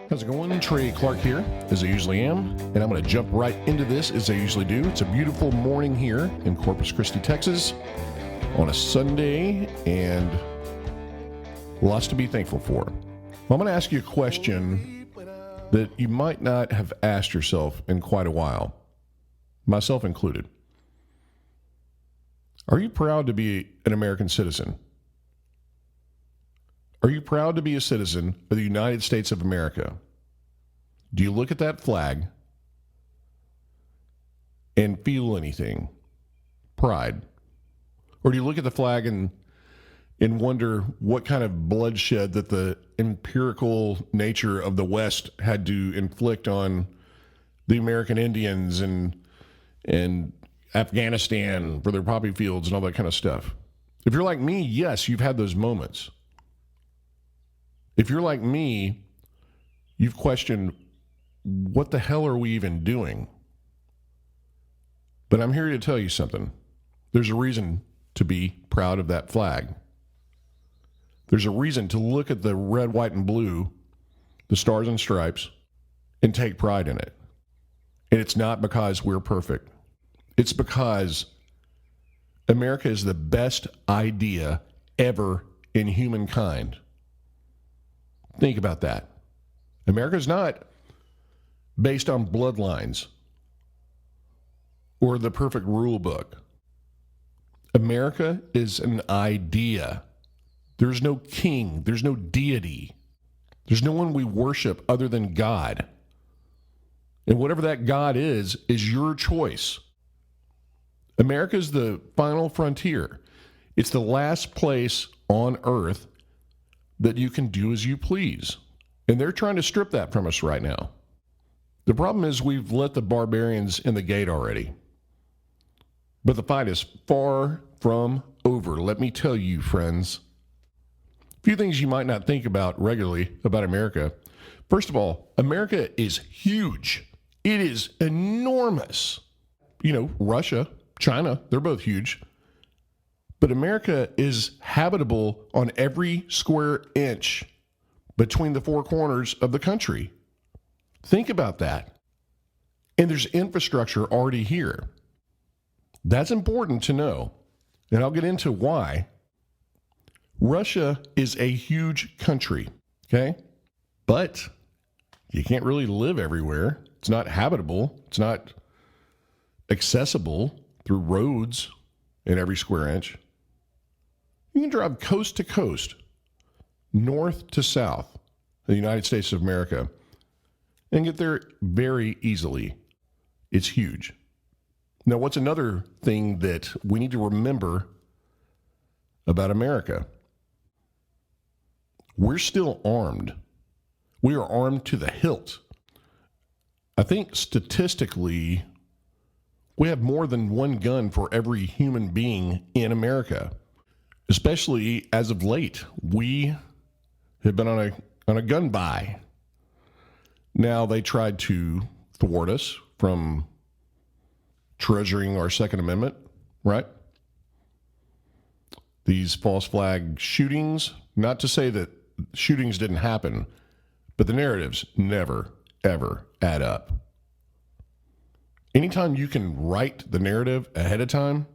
How's it going? Trey Clark here, as I usually am, and I'm going to jump right into this as I usually do. It's a beautiful morning here in Corpus Christi, Texas, on a Sunday, and lots to be thankful for. Well, I'm going to ask you a question that you might not have asked yourself in quite a while, myself included. Are you proud to be an American citizen? Are you proud to be a citizen of the United States of America? Do you look at that flag and feel anything? Pride? Or do you look at the flag and wonder what kind of bloodshed that the empirical nature of the West had to inflict on the American Indians and Afghanistan for their poppy fields and all that kind of stuff? If you're like me, yes, you've had those moments. If you're like me, you've questioned, what the hell are we even doing? But I'm here to tell you something. There's a reason to be proud of that flag. There's a reason to look at the red, white, and blue, the stars and stripes, and take pride in it. And it's not because we're perfect. It's because America is the best idea ever in humankind. Think about that. America's not based on bloodlines or the perfect rule book. America is an idea. There's no king. There's no deity. There's no one we worship other than God. And whatever that God is your choice. America is the final frontier. It's the last place on earth that you can do as you please. And they're trying to strip that from us right now. The problem is we've let the barbarians in the gate already. But the fight is far from over, let me tell you, friends. A few things you might not think about regularly about America. First of all, America is huge. It is enormous. You know, Russia, China, they're both huge. But America is habitable on every square inch between the four corners of the country. Think about that. And there's infrastructure already here. That's important to know. And I'll get into why. Russia is a huge country, okay? But you can't really live everywhere. It's not habitable. It's not accessible through roads in every square inch. You can drive coast to coast, north to south, in the United States of America, and get there very easily. It's huge. Now, what's another thing that we need to remember about America? We're still armed. We are armed to the hilt. I think statistically, we have more than one gun for every human being in America. Especially as of late, we have been on a gun buy. Now they tried to thwart us from treasuring our Second Amendment, right? These false flag shootings, not to say that shootings didn't happen, but the narratives never, ever add up. Anytime you can write the narrative ahead of time,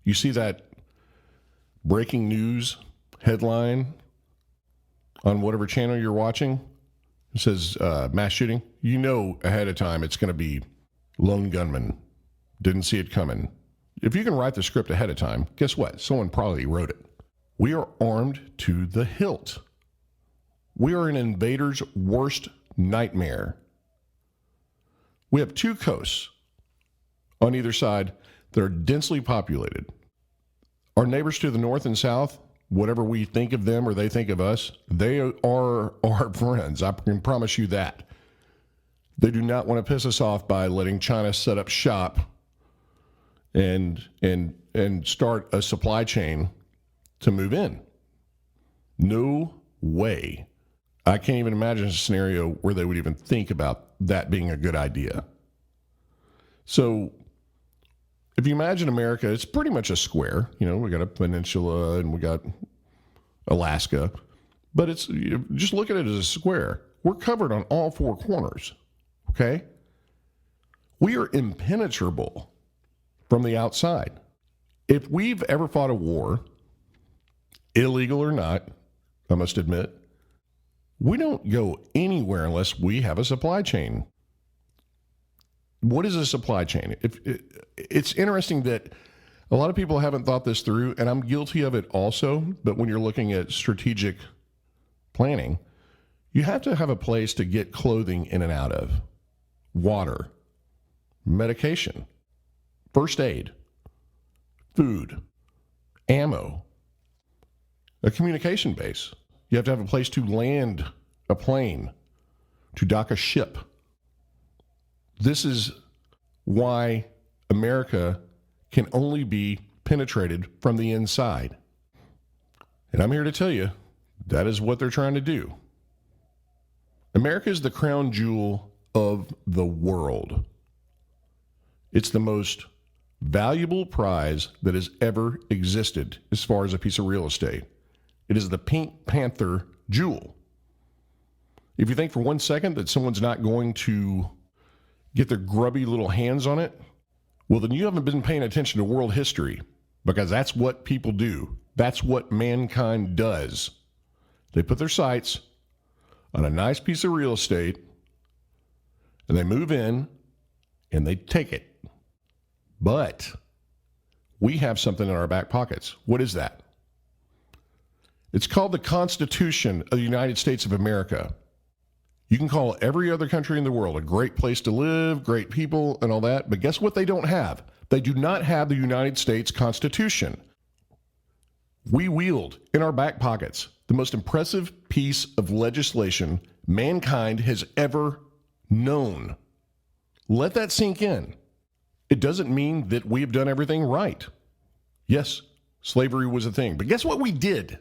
you see that breaking news headline on whatever channel you're watching. It says mass shooting. You know ahead of time it's going to be lone gunman. Didn't see it coming. If you can write the script ahead of time, guess what? Someone probably wrote it. We are armed to the hilt. We are an invader's worst nightmare. We have two coasts on either side that are densely populated. Our neighbors to the north and south, whatever we think of them or they think of us, they are our friends. I can promise you that. They do not want to piss us off by letting China set up shop and start a supply chain to move in. No way. I can't even imagine a scenario where they would even think about that being a good idea. So if you imagine America, it's pretty much a square. You know, we got a peninsula and we got Alaska, but it's, just look at it as a square. we're covered on all four corners. Okay? We are impenetrable from the outside. If we've ever fought a war, illegal or not, I must admit, we don't go anywhere unless we have a supply chain. What is a supply chain? It's interesting that a lot of people haven't thought this through, and I'm guilty of it also, but when you're looking at strategic planning, you have to have a place to get clothing in and out of, water, medication, first aid, food, ammo, a communication base. You have to have a place to land a plane, to dock a ship. This is why America can only be penetrated from the inside. And I'm here to tell you, that is what they're trying to do. America is the crown jewel of the world. It's the most valuable prize that has ever existed as far as a piece of real estate. It is the Pink Panther jewel. If you think for 1 second that someone's not going to get their grubby little hands on it, well, then you haven't been paying attention to world history, because that's what people do. That's what mankind does. They put their sights on a nice piece of real estate, and they move in, and they take it. But we have something in our back pockets. What is that? It's called the Constitution of the United States of America. You can call every other country in the world a great place to live, great people, and all that, but guess what they don't have? They do not have the United States Constitution. We wield in our back pockets the most impressive piece of legislation mankind has ever known. Let that sink in. It doesn't mean that we have done everything right. Yes, slavery was a thing, but guess what we did?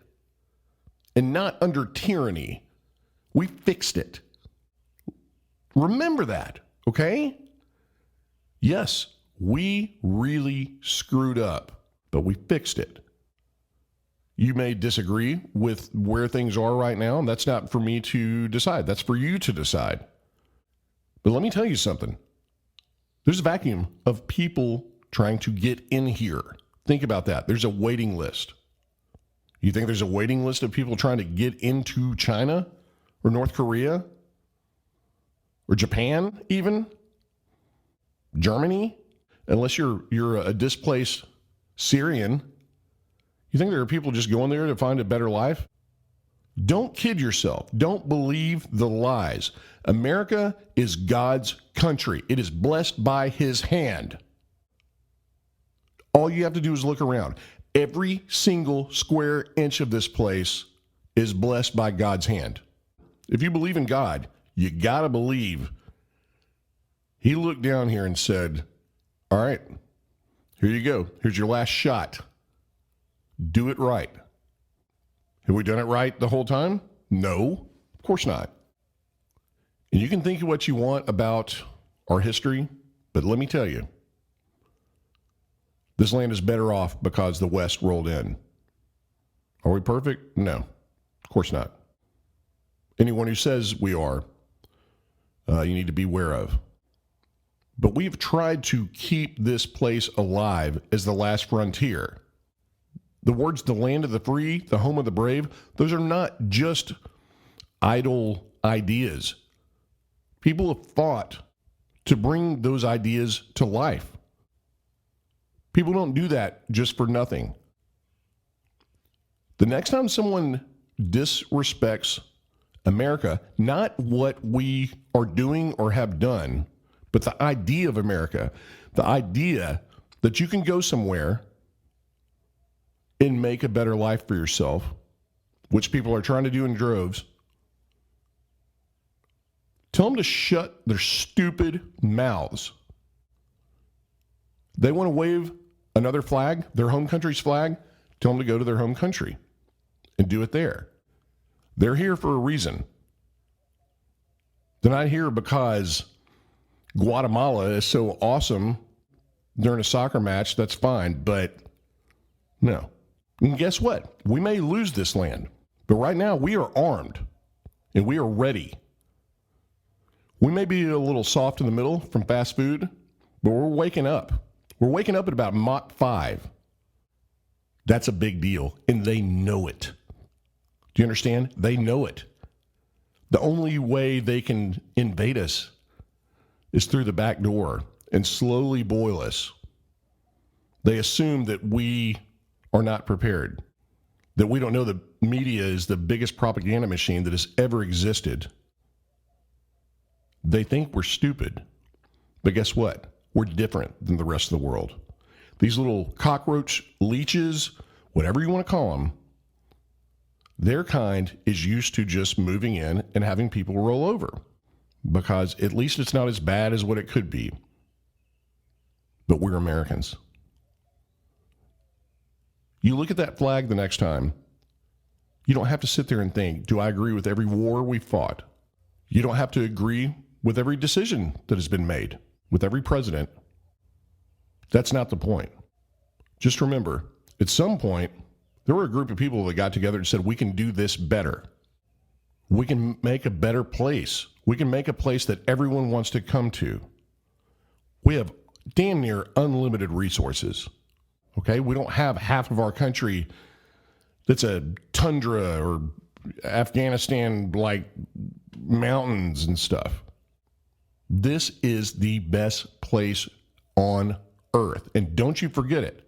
And not under tyranny. We fixed it. Remember that, okay? Yes, we really screwed up, but we fixed it. You may disagree with where things are right now, and that's not for me to decide. That's for you to decide. But let me tell you something. There's a vacuum of people trying to get in here. Think about that. There's a waiting list. You think there's a waiting list of people trying to get into China or North Korea? Or Japan, even? Germany? Unless you're a displaced Syrian. You think there are people just going there to find a better life? Don't kid yourself. Don't believe the lies. America is God's country. It is blessed by his hand. All you have to do is look around. Every single square inch of this place is blessed by God's hand. If you believe in God, you got to believe he looked down here and said, all right, here you go. Here's your last shot. Do it right. Have we done it right the whole time? No, of course not. And you can think of what you want about our history, but let me tell you, this land is better off because the West rolled in. Are we perfect? No, of course not. Anyone who says we are, you need to be aware of. But we've tried to keep this place alive as the last frontier. The words, the land of the free, the home of the brave, those are not just idle ideas. People have fought to bring those ideas to life. People don't do that just for nothing. The next time someone disrespects America, not what we are doing or have done, but the idea of America, the idea that you can go somewhere and make a better life for yourself, which people are trying to do in droves, tell them to shut their stupid mouths. They want to wave another flag, their home country's flag, tell them to go to their home country and do it there. They're here for a reason. They're not here because Guatemala is so awesome during a soccer match. That's fine, but no. And guess what? We may lose this land, but right now we are armed and we are ready may be a little soft in the middle from fast food, but we're waking up. We're waking up at about Mach 5. That's a big deal, and they know it. Do you understand? They know it. The only way they can invade us is through the back door and slowly boil us. They assume that we are not prepared, that we don't know the media is the biggest propaganda machine that has ever existed. They think we're stupid, but guess what? We're different than the rest of the world. These little cockroach leeches, whatever you want to call them, their kind is used to just moving in and having people roll over because at least it's not as bad as what it could be. But we're Americans. You look at that flag the next time, you don't have to sit there and think, do I agree with every war we fought? You don't have to agree with every decision that has been made, with every president. That's not the point. Just remember, at some point, there were a group of people that got together and said, we can do this better. We can make a better place. We can make a place that everyone wants to come to. We have damn near unlimited resources. Okay? We don't have half of our country that's a tundra or Afghanistan-like mountains and stuff. This is the best place on earth. And don't you forget it.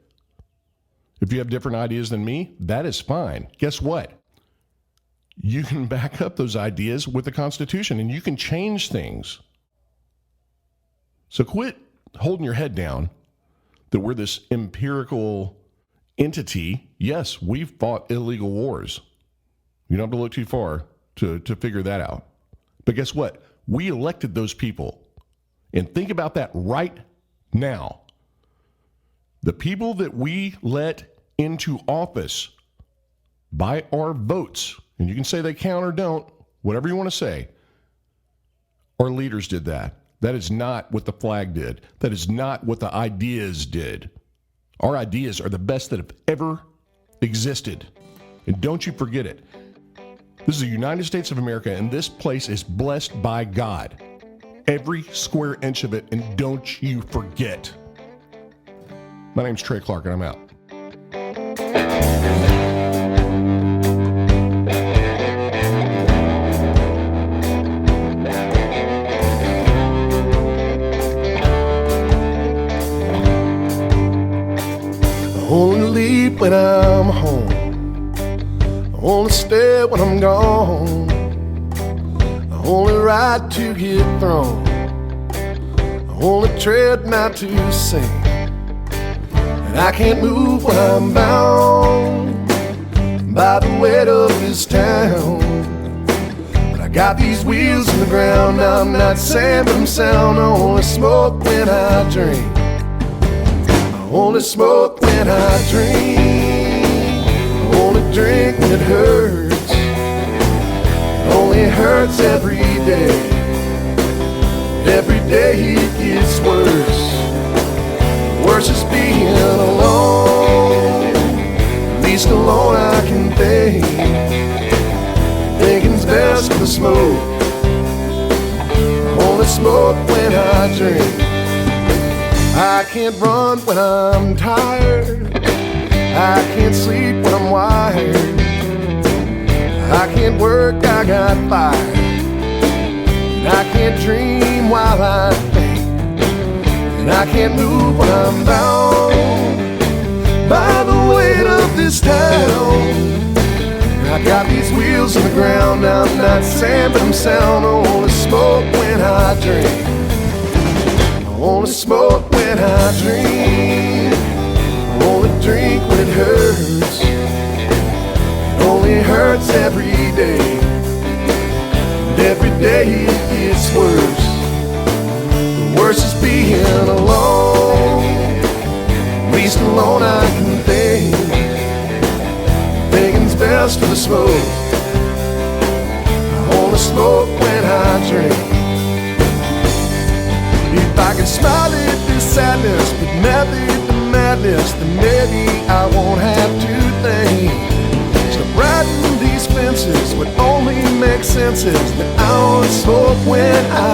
If you have different ideas than me, that is fine. Guess what? You can back up those ideas with the Constitution and you can change things. So quit holding your head down that we're this empirical entity. Yes, we've fought illegal wars. You don't have to look too far to figure that out. But guess what? We elected those people. And think about that right now. The people that we let into office by our votes, and you can say they count or don't, whatever you want to say, our leaders did that. That is not what the flag did. That is not what the ideas did. Our ideas are the best that have ever existed. And don't you forget it. This is the United States of America, and this place is blessed by God. Every square inch of it, and don't you forget. My name's Trey Clark, and I'm out. I only leave when I'm home. I only stay when I'm gone. I only ride to get thrown. I only tread not to sing. And I can't move when I'm bound by the weight of this town. But I got these wheels in the ground. I'm not saying but I'm sound. I only smoke when I drink. I only smoke when I drink. I only drink when it hurts. It only hurts every day. Every day it gets worse. Worse is being alone. At least alone I can think. Thinking's best for the smoke. I only smoke when I drink. I can't run when I'm tired. I can't sleep when I'm wired. I can't work, I got fired. And I can't dream while I think. And I can't move when I'm bound by the weight of this town. I got these wheels in the ground. I'm not saying but I'm sound. I only smoke when I drink. I only smoke when I drink. I only drink when it hurts. It only hurts every day. And every day it gets worse. The worst is being alone. At least alone I can think. Thinking's best for the smoke. I only smoke when I drink. If I can smile at this sadness, but never at the madness, then maybe I won't have to think. Stop riding these fences, what only makes sense is that I only smoke when I